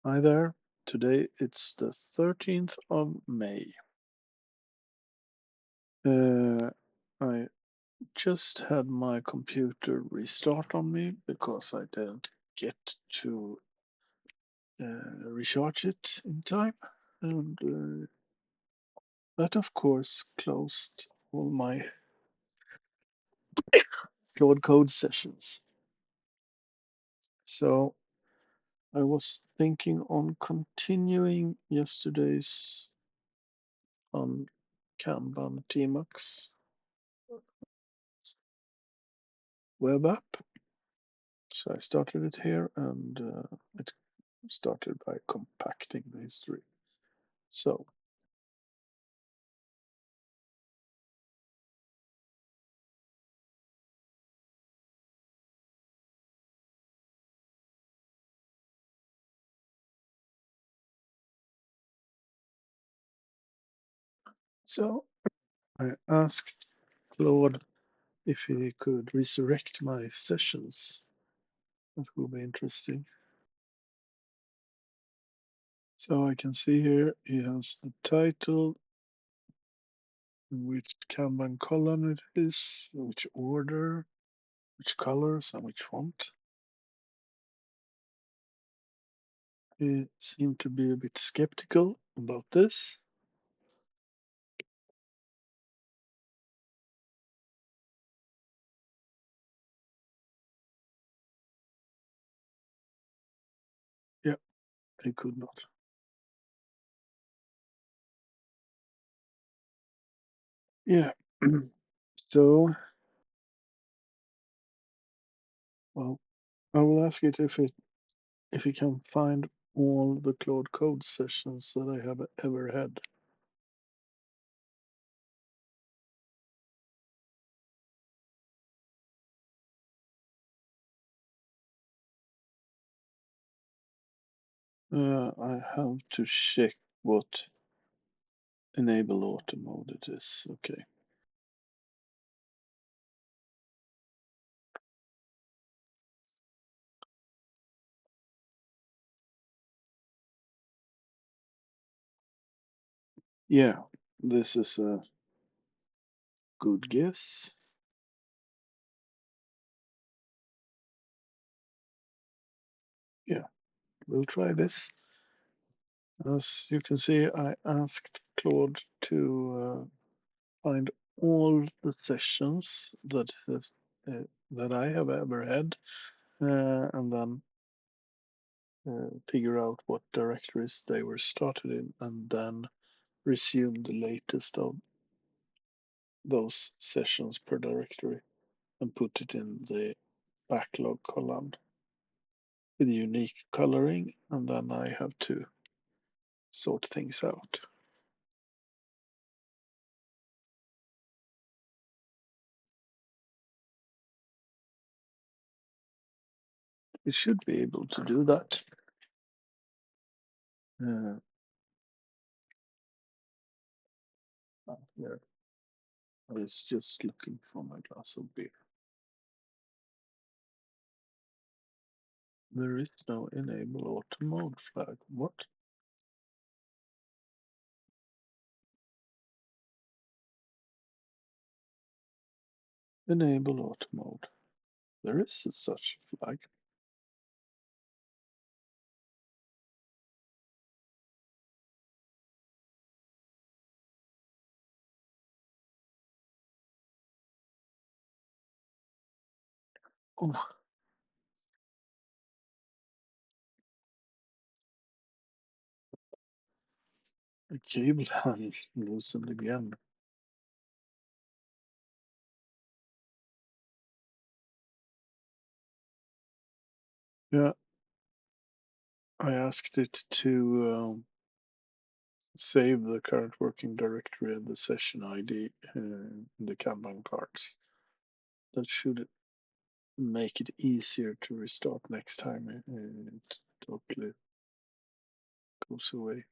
Hi there. Today it's the 13th of May. I just had my computer restart on me because I didn't get to recharge it in time. And that, of course, closed all my Claude Code sessions. So I was thinking on continuing yesterday's on Kanban Tmux web app. So I started it here and it started by compacting the history. So so I asked Claude if he could resurrect my sessions. That will be interesting. So I can see here he has the title, which Kanban column it is, which order, which colors, and which font. He seemed to be a bit skeptical about this. Yeah, he could not. Yeah. So, well, I will ask it if you can find all the Claude Code sessions that I have ever had. I have to check what enable auto mode it is. Okay. Yeah, this is a good guess. Yeah, we'll try this. As you can see, I asked Claude to find all the sessions that I have ever had, and then figure out what directories they were started in, and then resume the latest of those sessions per directory and put it in the backlog column with unique coloring, and then I have to sort things out. It should be able to do that. Uh, Here, I was just looking for my glass of beer. There is no enable auto mode flag. What? Enable auto mode. There is such a flag. Oh, the cable hand loosened again. Yeah, I asked it to save the current working directory and the session ID in the Kanban cards. That should make it easier to restart next time it totally goes away.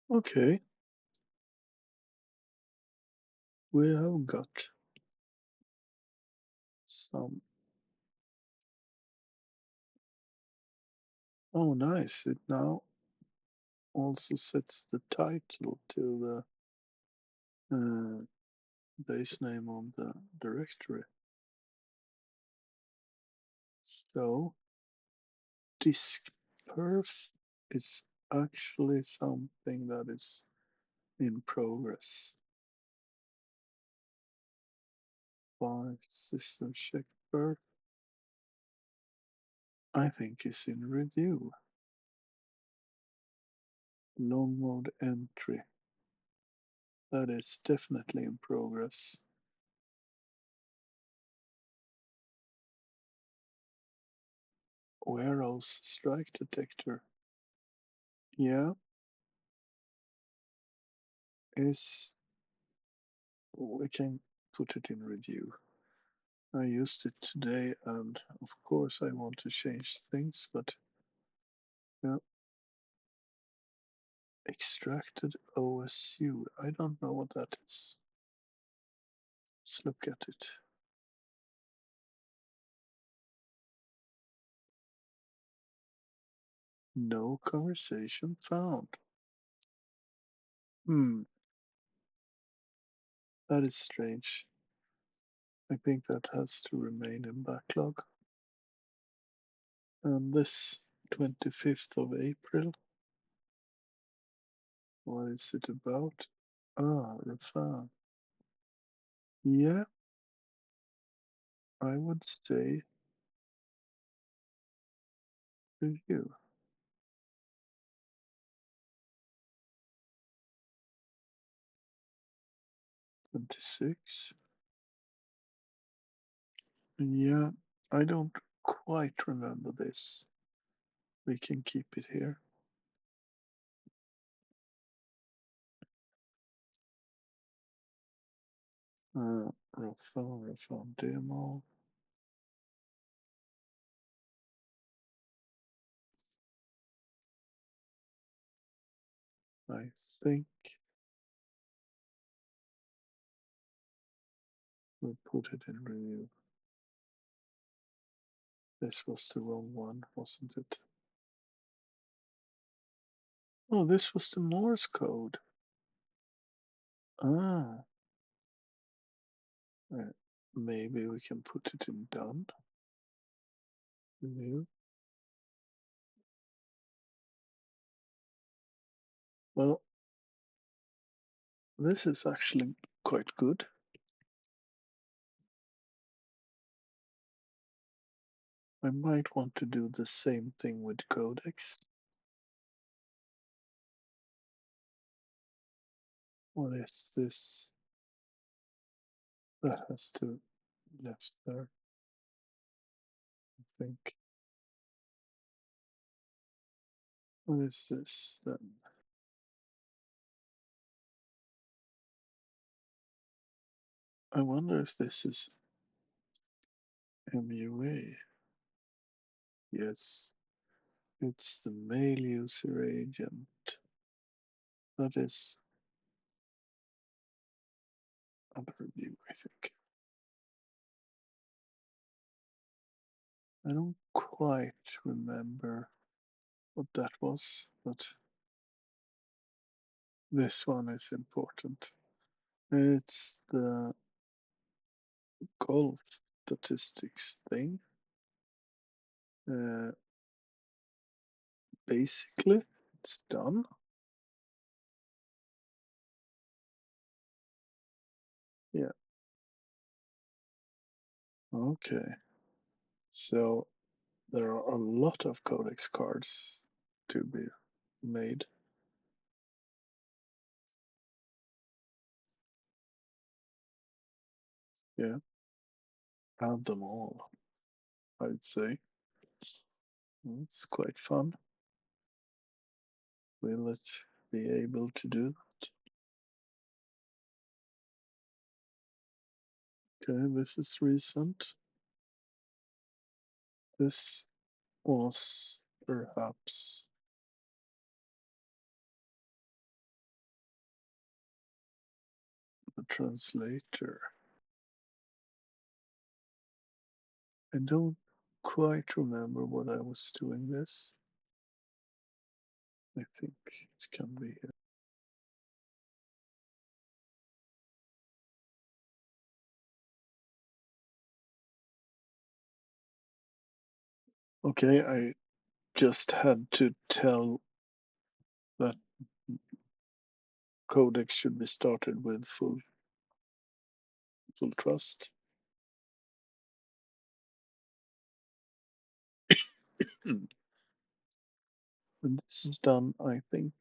Okay, we have got some. Oh, nice. It now also sets the title to the base name of the directory. So disk perf is actually something that is in progress. By system check perf, I think is in review. Long mode entry, that is definitely in progress. Warehouse strike detector, yeah, is we can put it in review. I used it today, and of course I want to change things, but yeah, extracted OSU. I don't know what that is. Let's look at it. No conversation found. That is strange. I think that has to remain in backlog. And this 25th of April, what is it about? Ah, Rafan. Yeah, I would say review. 26. Yeah, I don't quite remember this. We can keep it here. Rafan demo. I think we put it in review. This was the wrong one, wasn't it? Oh, this was the Morse code. Ah, maybe we can put it in done. Review. Well, this is actually quite good. I might want to do the same thing with codex. What is this? That has to left there, I think. What is this then? I wonder if this is MUA. Yes, it's the mail user agent. That is under review, I think. I don't quite remember what that was, but this one is important. It's the golf statistics thing. Uh, Basically, it's done. Yeah. Okay. So there are a lot of codex cards to be made. Yeah. Add them all, I'd say. It's quite fun. Will it be able to do that? Okay, this is recent. This was perhaps the translator. I don't quite remember what I was doing this. I think it can be here. Okay, I just had to tell that codex should be started with full trust. When this is done, I think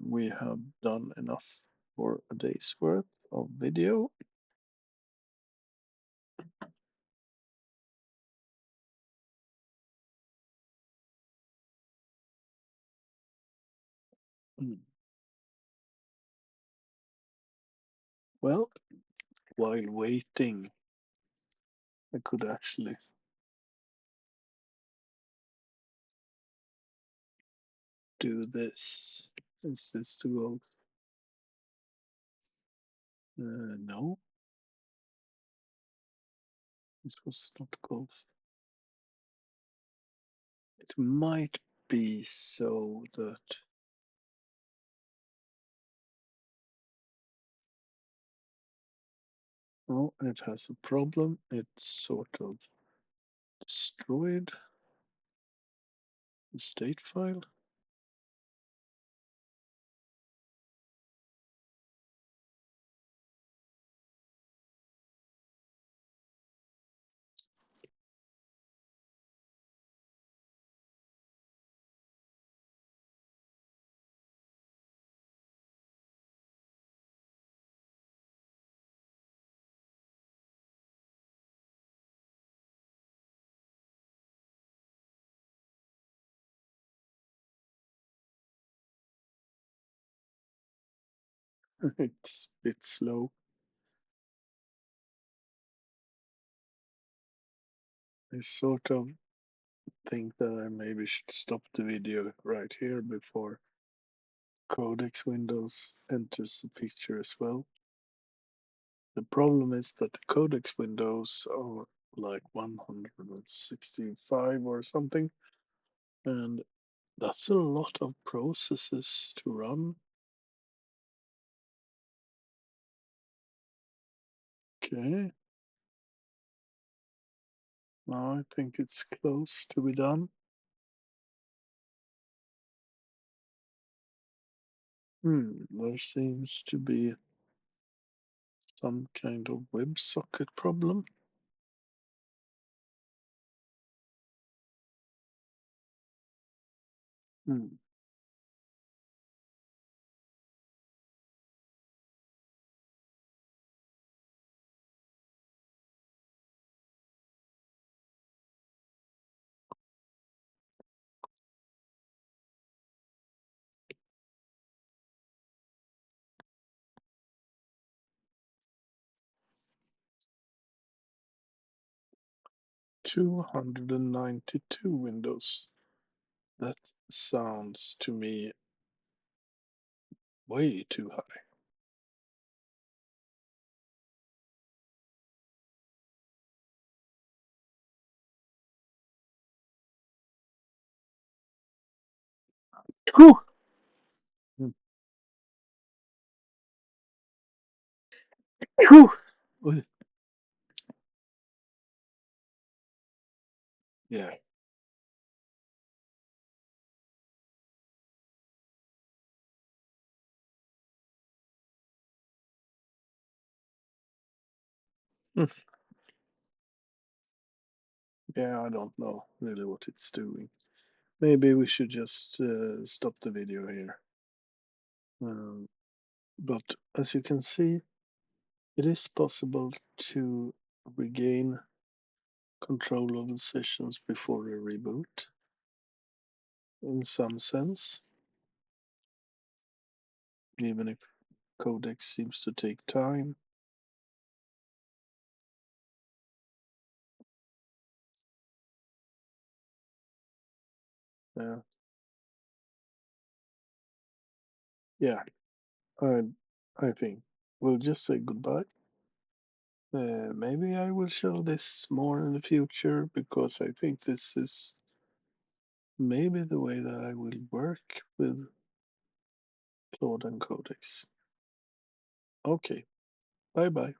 we have done enough for a day's worth of video. Well, while waiting, I could actually do this. Is this the goal? No, this was not golf. It might be so that oh, it has a problem. It's sort of destroyed the state file. It's a bit slow. I sort of think that I maybe should stop the video right here before codex windows enters the picture as well. The problem is that the codex windows are like 165 or something, and that's a lot of processes to run. Okay, now I think it's close to be done. There seems to be some kind of WebSocket problem. Hmm. 292 windows. That sounds to me way too high. Whew! Hmm. Whew! Yeah. Hmm. Yeah, I don't know really what it's doing. Maybe we should just stop the video here. Um, but as you can see, it is possible to regain control of the sessions before a reboot, in some sense, even if codex seems to take time. Uh, yeah, I I think we'll just say goodbye. Maybe I will show this more in the future because I think this is maybe the way that I will work with Claude and Codex. Okay, bye bye.